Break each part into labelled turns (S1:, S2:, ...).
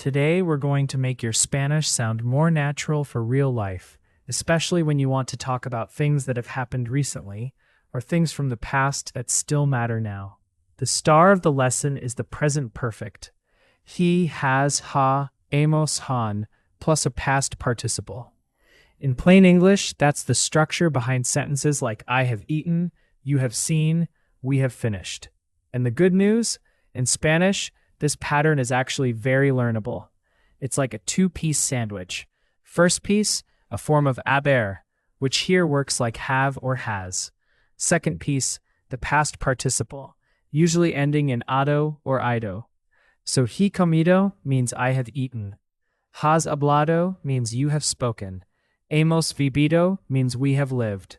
S1: Today, we're going to make your Spanish sound more natural for real life, especially when you want to talk about things that have happened recently or things from the past that still matter now. The star of the lesson is the present perfect. He, has, ha, hemos, han, plus a past participle. In plain English, that's the structure behind sentences like I have eaten, you have seen, we have finished. And the good news? In Spanish, this pattern is actually very learnable. It's like a two-piece sandwich. First piece, a form of haber, which here works like have or has. Second piece, the past participle, usually ending in ado or ido. So he comido means I have eaten. Has hablado means you have spoken. Hemos vivido means we have lived.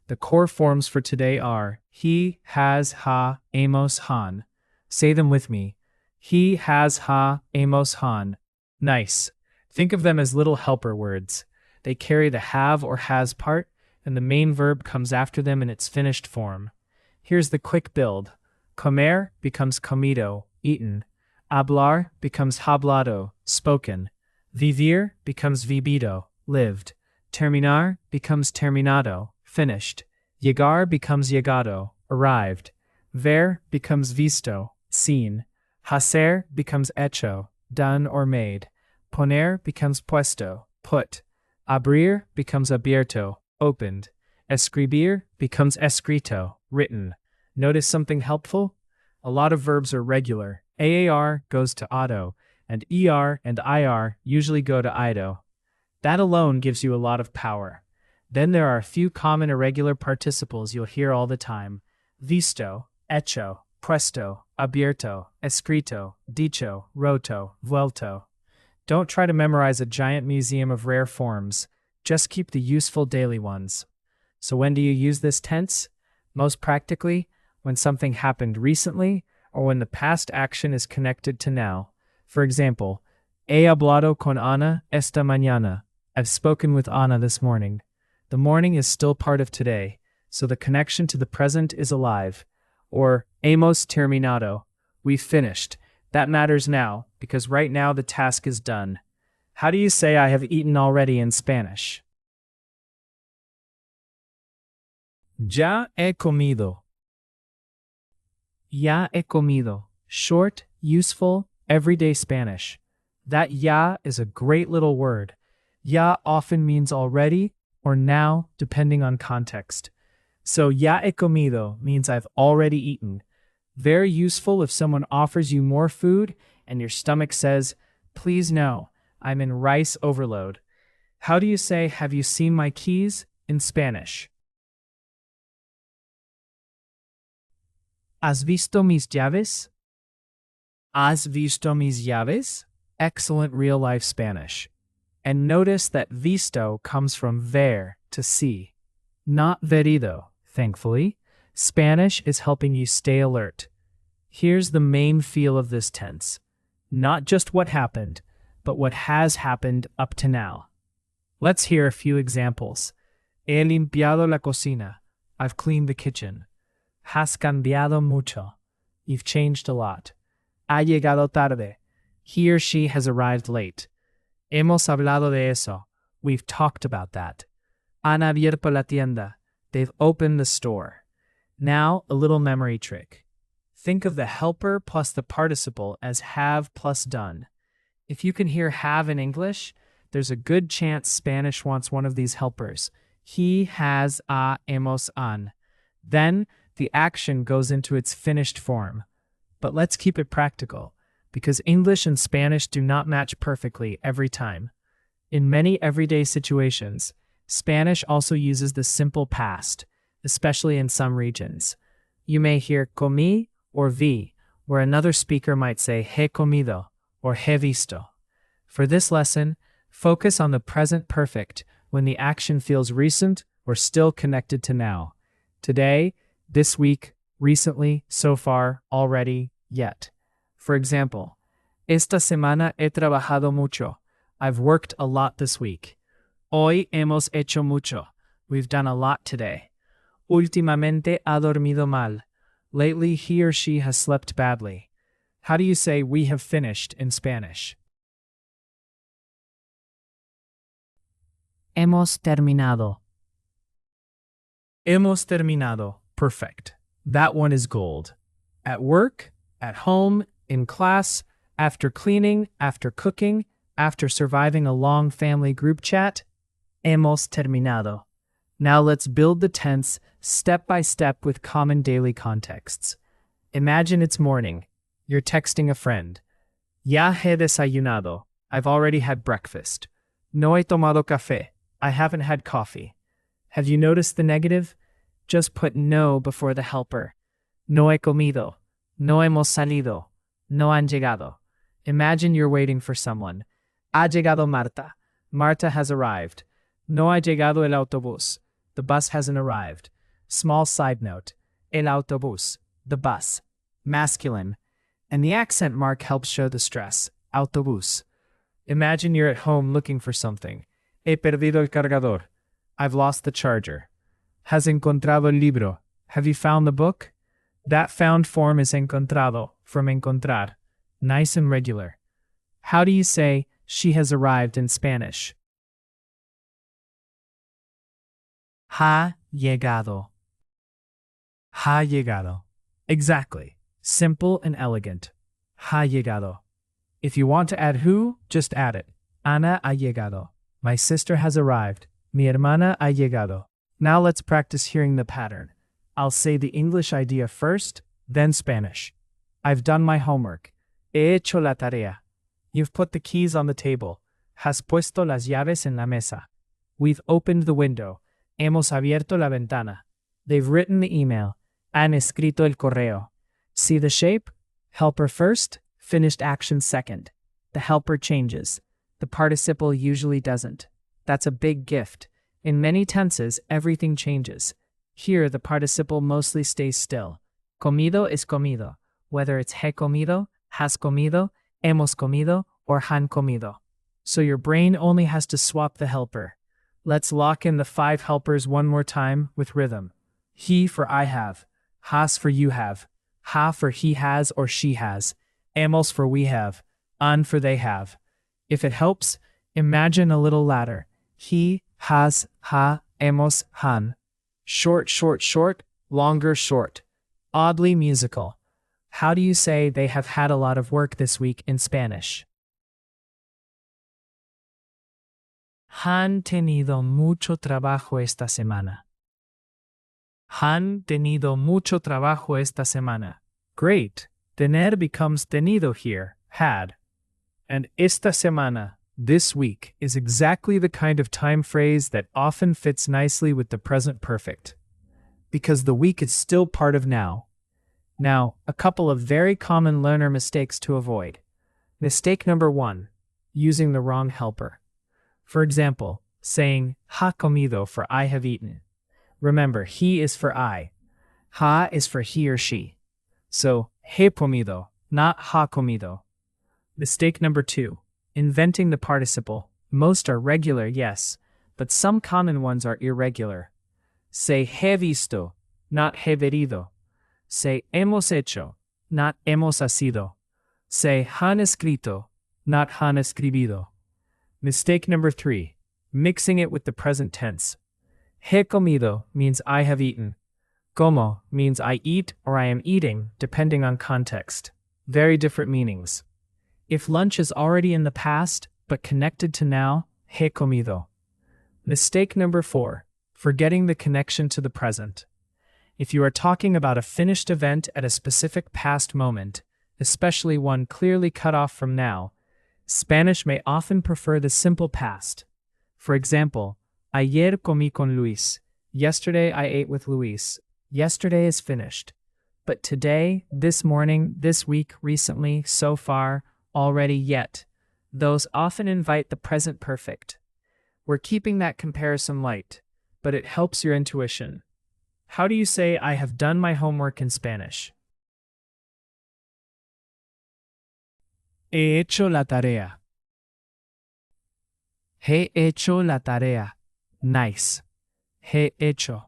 S1: The core forms for today are he, has, ha, hemos, han. Say them with me. He, has, ha, hemos, han. Nice. Think of them as little helper words. They carry the have or has part, and the main verb comes after them in its finished form. Here's the quick build. Comer becomes comido, eaten. Hablar becomes hablado, spoken. Vivir becomes vivido, lived. Terminar becomes terminado, finished. Llegar becomes llegado, arrived. Ver becomes visto, seen. Hacer becomes hecho, done or made. Poner becomes puesto, put. Abrir becomes abierto, opened. Escribir becomes escrito, written. Notice something helpful? A lot of verbs are regular. AAR goes to auto, and ER and IR usually go to ido. That alone gives you a lot of power. Then there are a few common irregular participles you'll hear all the time. Visto, hecho, puesto, abierto, escrito, dicho, roto, vuelto. Don't try to memorize a giant museum of rare forms. Just keep the useful daily ones. So when do you use this tense? Most practically, when something happened recently or when the past action is connected to now. For example, he hablado con Ana esta mañana. I've spoken with Ana this morning. The morning is still part of today, so the connection to the present is alive. Or hemos terminado. We've finished. That matters now, because right now the task is done. How do you say I have eaten already in Spanish? Ya he comido. Ya he comido. Short, useful, everyday Spanish. That ya is a great little word. Ya often means already or now, depending on context. So ya he comido means I've already eaten. Very useful if someone offers you more food and your stomach says, please no, I'm in rice overload. How do you say, have you seen my keys in Spanish? ¿Has visto mis llaves? ¿Has visto mis llaves? Excellent real-life Spanish. And notice that visto comes from ver, to see. Not verido, thankfully. Spanish is helping you stay alert. Here's the main feel of this tense. Not just what happened, but what has happened up to now. Let's hear a few examples. He limpiado la cocina. I've cleaned the kitchen. Has cambiado mucho. You've changed a lot. Ha llegado tarde. He or she has arrived late. Hemos hablado de eso. We've talked about that. Han abierto la tienda. They've opened the store. Now, a little memory trick. Think of the helper plus the participle as have plus done. If you can hear have in English, there's a good chance Spanish wants one of these helpers. He, has, ha, hemos, han. Then, the action goes into its finished form. But let's keep it practical, because English and Spanish do not match perfectly every time. In many everyday situations, Spanish also uses the simple past, especially in some regions. You may hear comí or vi, where another speaker might say he comido or he visto. For this lesson, focus on the present perfect when the action feels recent or still connected to now. Today, this week, recently, so far, already, yet. For example, esta semana he trabajado mucho. I've worked a lot this week. Hoy hemos hecho mucho. We've done a lot today. Últimamente ha dormido mal. Lately, he or she has slept badly. How do you say we have finished in Spanish?
S2: Hemos terminado.
S1: Hemos terminado. Perfect. That one is gold. At work, at home, in class, after cleaning, after cooking, after surviving a long family group chat. Hemos terminado. Now let's build the tense step by step with common daily contexts. Imagine it's morning. You're texting a friend. Ya he desayunado. I've already had breakfast. No he tomado café. I haven't had coffee. Have you noticed the negative? Just put no before the helper. No he comido. No hemos salido. No han llegado. Imagine you're waiting for someone. Ha llegado Marta. Marta has arrived. No ha llegado el autobús. The bus hasn't arrived. Small side note. El autobús. The bus. Masculine. And the accent mark helps show the stress. Autobús. Imagine you're at home looking for something. He perdido el cargador. I've lost the charger. Has encontrado el libro. Have you found the book? That found form is encontrado, from encontrar. Nice and regular. How do you say, she has arrived in Spanish? Ha llegado. Ha llegado. Exactly. Simple and elegant. Ha llegado. If you want to add who, just add it. Ana ha llegado. My sister has arrived. Mi hermana ha llegado. Now let's practice hearing the pattern. I'll say the English idea first, then Spanish. I've done my homework. He hecho la tarea. You've put the keys on the table. Has puesto las llaves en la mesa. We've opened the window. Hemos abierto la ventana. They've written the email. Han escrito el correo. See the shape? Helper first, finished action second. The helper changes. The participle usually doesn't. That's a big gift. In many tenses, everything changes. Here, the participle mostly stays still. Comido is comido, whether it's he comido, has comido, hemos comido, or han comido. So your brain only has to swap the helper. Let's lock in the 5 helpers one more time with rhythm. He for I have. Has for you have. Ha for he has or she has. Hemos for we have. Han for they have. If it helps, imagine a little ladder. He, has, ha, hemos, han. Short, short, short, longer, short. Oddly musical. How do you say they have had a lot of work this week in Spanish? Han tenido mucho trabajo esta semana. Han tenido mucho trabajo esta semana. Great. Tener becomes tenido here, had. And esta semana, this week, is exactly the kind of time phrase that often fits nicely with the present perfect. Because the week is still part of now. Now, a couple of very common learner mistakes to avoid. Mistake number 1, using the wrong helper. For example, saying ha comido for I have eaten. Remember, he is for I. Ha is for he or she. So, he comido, not ha comido. Mistake number 2, inventing the participle. Most are regular, yes, but some common ones are irregular. Say he visto, not he verido. Say hemos hecho, not hemos hacido. Say han escrito, not han escribido. Mistake number 3, mixing it with the present tense. He comido means I have eaten. Como means I eat or I am eating, depending on context. Very different meanings. If lunch is already in the past, but connected to now, he comido. Mistake number 4, forgetting the connection to the present. If you are talking about a finished event at a specific past moment, especially one clearly cut off from now, Spanish may often prefer the simple past. For example, ayer comí con Luis. Yesterday I ate with Luis. Yesterday is finished. But today, this morning, this week, recently, so far, already, yet. Those often invite the present perfect. We're keeping that comparison light, but it helps your intuition. How do you say I have done my homework in Spanish? He hecho la tarea. He hecho la tarea. Nice. He hecho.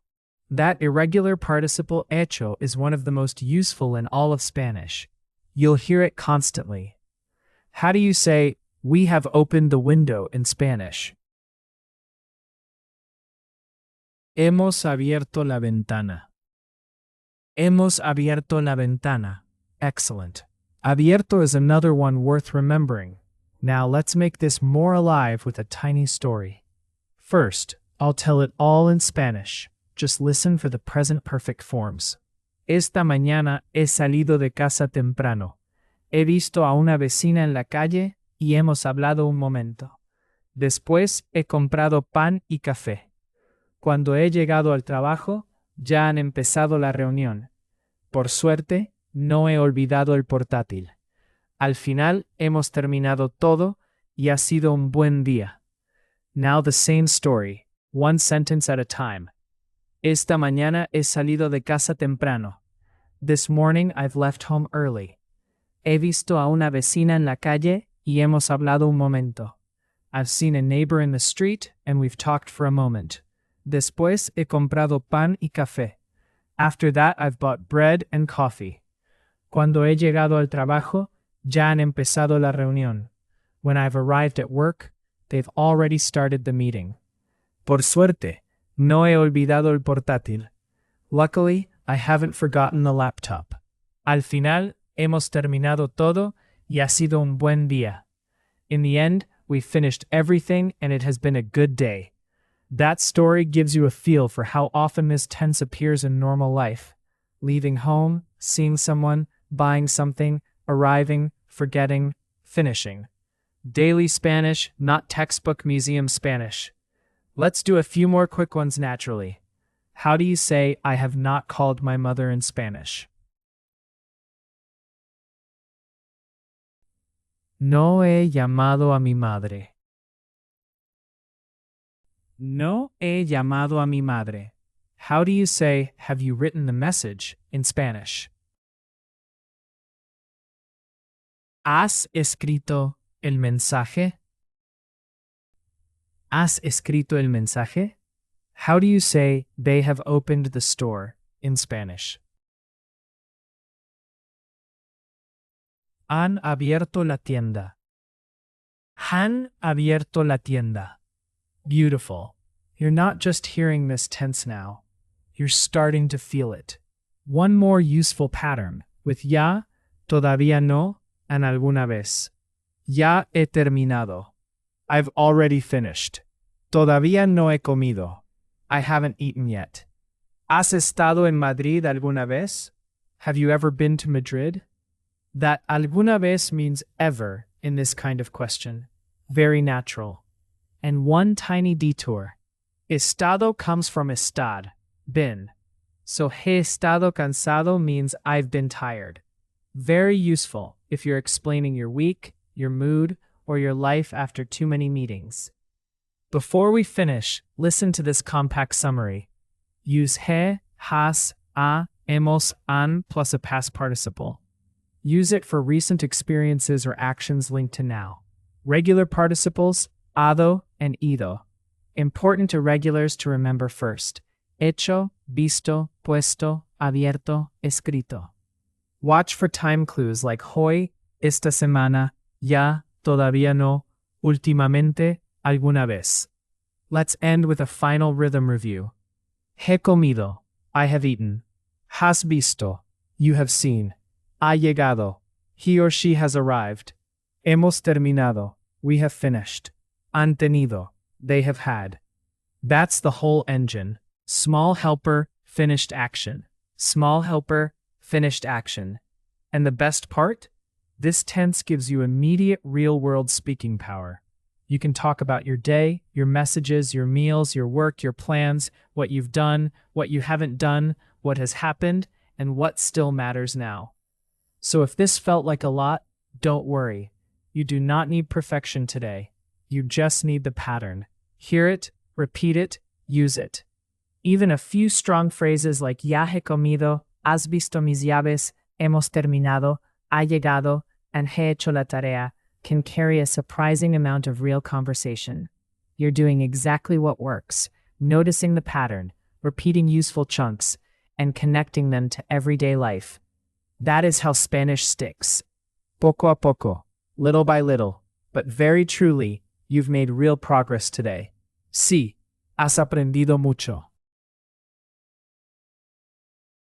S1: That irregular participle hecho is one of the most useful in all of Spanish. You'll hear it constantly. How do you say, we have opened the window in Spanish? Hemos abierto la ventana. Hemos abierto la ventana. Excellent. Abierto is another one worth remembering. Now let's make this more alive with a tiny story. First, I'll tell it all in Spanish. Just listen for the present perfect forms. Esta mañana he salido de casa temprano. He visto a una vecina en la calle y hemos hablado un momento. Después he comprado pan y café. Cuando he llegado al trabajo, ya han empezado la reunión. Por suerte, no he olvidado el portátil. Al final, hemos terminado todo y ha sido un buen día. Now the same story, one sentence at a time. Esta mañana he salido de casa temprano. This morning I've left home early. He visto a una vecina en la calle y hemos hablado un momento. I've seen a neighbor in the street and we've talked for a moment. Después he comprado pan y café. After that I've bought bread and coffee. Cuando he llegado al trabajo, ya han empezado la reunión. When I've arrived at work, they've already started the meeting. Por suerte, no he olvidado el portátil. Luckily, I haven't forgotten the laptop. Al final, hemos terminado todo y ha sido un buen día. In the end, we've finished everything and it has been a good day. That story gives you a feel for how often this tense appears in normal life. Leaving home, seeing someone, buying something, arriving, forgetting, finishing. Daily Spanish, not textbook museum Spanish. Let's do a few more quick ones naturally. How do you say, I have not called my mother in Spanish? No he llamado a mi madre. No he llamado a mi madre. How do you say, have you written the message in Spanish? ¿Has escrito el mensaje? ¿Has escrito el mensaje? How do you say, they have opened the store in Spanish? Han abierto la tienda. Han abierto la tienda. Beautiful. You're not just hearing this tense now. You're starting to feel it. One more useful pattern with ya, todavía no, and alguna vez. Ya he terminado. I've already finished. Todavía no he comido. I haven't eaten yet. ¿Has estado en Madrid alguna vez? Have you ever been to Madrid? That alguna vez means ever in this kind of question. Very natural. And one tiny detour. Estado comes from estad, been. So he estado cansado means I've been tired. Very useful if you're explaining your week, your mood, or your life after too many meetings. Before we finish, listen to this compact summary. Use he, has, ha, hemos, han plus a past participle. Use it for recent experiences or actions linked to now. Regular participles, hado and ido. Important irregulars to remember first. Hecho, visto, puesto, abierto, escrito. Watch for time clues like hoy, esta semana, ya, todavía no, últimamente, alguna vez. Let's end with a final rhythm review. He comido, I have eaten. Has visto, you have seen. Ha llegado, he or she has arrived. Hemos terminado, we have finished. Han tenido, they have had. That's the whole engine. Small helper, finished action. Small helper, finished action. And the best part? This tense gives you immediate real-world speaking power. You can talk about your day, your messages, your meals, your work, your plans, what you've done, what you haven't done, what has happened, and what still matters now. So if this felt like a lot, don't worry. You do not need perfection today. You just need the pattern. Hear it, repeat it, use it. Even a few strong phrases like ya he comido, has visto mis llaves, hemos terminado, ha llegado, and he hecho la tarea can carry a surprising amount of real conversation. You're doing exactly what works, noticing the pattern, repeating useful chunks, and connecting them to everyday life. That is how Spanish sticks. Poco a poco, little by little, but very truly, you've made real progress today. Sí, has aprendido mucho.